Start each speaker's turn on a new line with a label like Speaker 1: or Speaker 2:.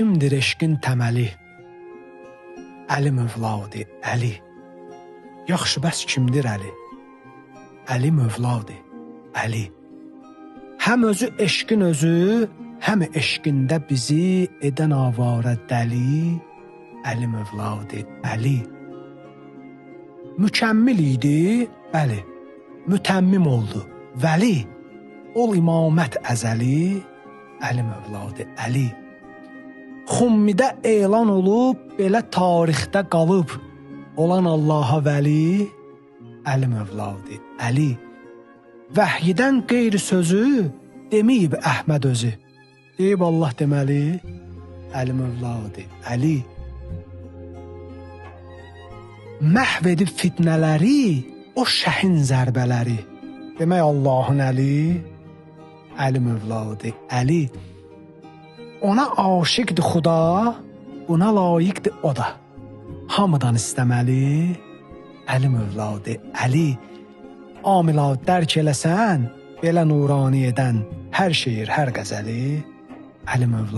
Speaker 1: kimdir eşqin təməli? Əli Mövladır, Əli. Yaxşı, bəs kimdir Əli? Əli Mövladır, Əli. Həm özü eşqin özü, həm eşqində bizi edən avara dəli, Əli Mövladır, Əli. Mükəmmil idi, bəli, mütəmmim oldu, vəli. Ol imamət əzəli, Əli Mövladır, Əli. Xummidə elan olub, belə tarixdə qalıb, olan Allaha vəli, Əli Mövladır, Əli. Vəhyidən qeyri sözü deməyib Əhməd özü. Deyib Allah deməli, Əli Mövladır, Əli. Məhv edib fitnələri, o şəhin zərbələri. Demək Allahın Əli, Əli Mövladır, Əli. Ona aşiqdir Xuda, buna layiqdir o da. Hamıdan istəməli, Əli Mövladır, Əli. Amila dərk eləsən, belə nurani edən hər şeir, hər qəzəli, Əli Mövladır.